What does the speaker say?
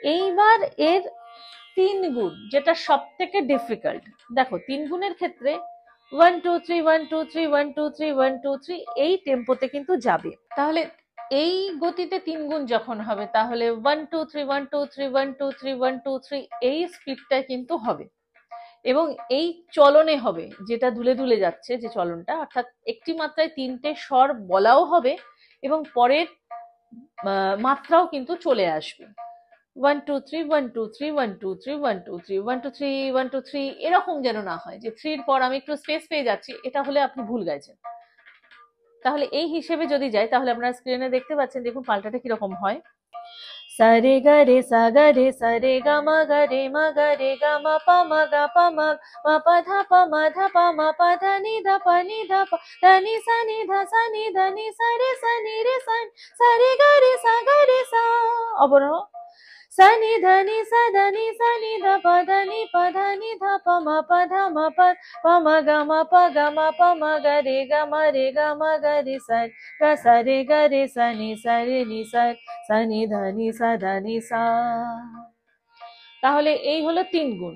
এইবার এর 3 গুণ, যেটা সব থেকে ডিফিকাল্ট। দেখো 3 গুণের ক্ষেত্রে 1 2 3 1 2 3 1 2 3 1 2 3 এই টেম্পোতে কিন্তু যাবে। তাহলে এই গতিতে 3 গুণ যখন হবে তাহলে 1 2 3 1 2 3 1 2 3 1 2 3 এই স্পিডটা কিন্তু হবে, এবং এই চলনে হবে, যেটা দুলে দুলে যাচ্ছে যে চলনটা, অর্থাৎ একটি মাত্রায় 3টে স্বর বলাও হবে এবং পরের মাত্রাও কিন্তু চলে আসবে। 1 2 3 1 2 3 1 2 3 1 2 3 1 2 3 এরকম যেন না হয় যে 3-র পর আমি একটু স্পেস পেয়ে যাচ্ছি, এটা হলে আপনি ভুল গাইছেন। তাহলে এই হিসেবে যদি যাই তাহলে আপনারা স্ক্রিনে দেখতে পাচ্ছেন, দেখুন পাল্টাটা কিরকম হয়। সারে গা রে সা গা রে সা রে গা মা গা রে মা গা রে গা মা পা মা গা পা মা মা পা ধা পা মা ধা পা মা পা ধা নি ধা পা নি ধা পা ধা নি সা নি ধা সা নি ধা নি সা রে সা রে গা রে সা গা রে সা। অবরোহ সা নি ধা নি সা নি ধা পা ধা নি ধা পা মা পা মা গা মা পা মা গা রে মা গা রে সা রে গা রে সা রে নি সা নি ধা নি সা। তাহলে এই হলো 3 গুণ।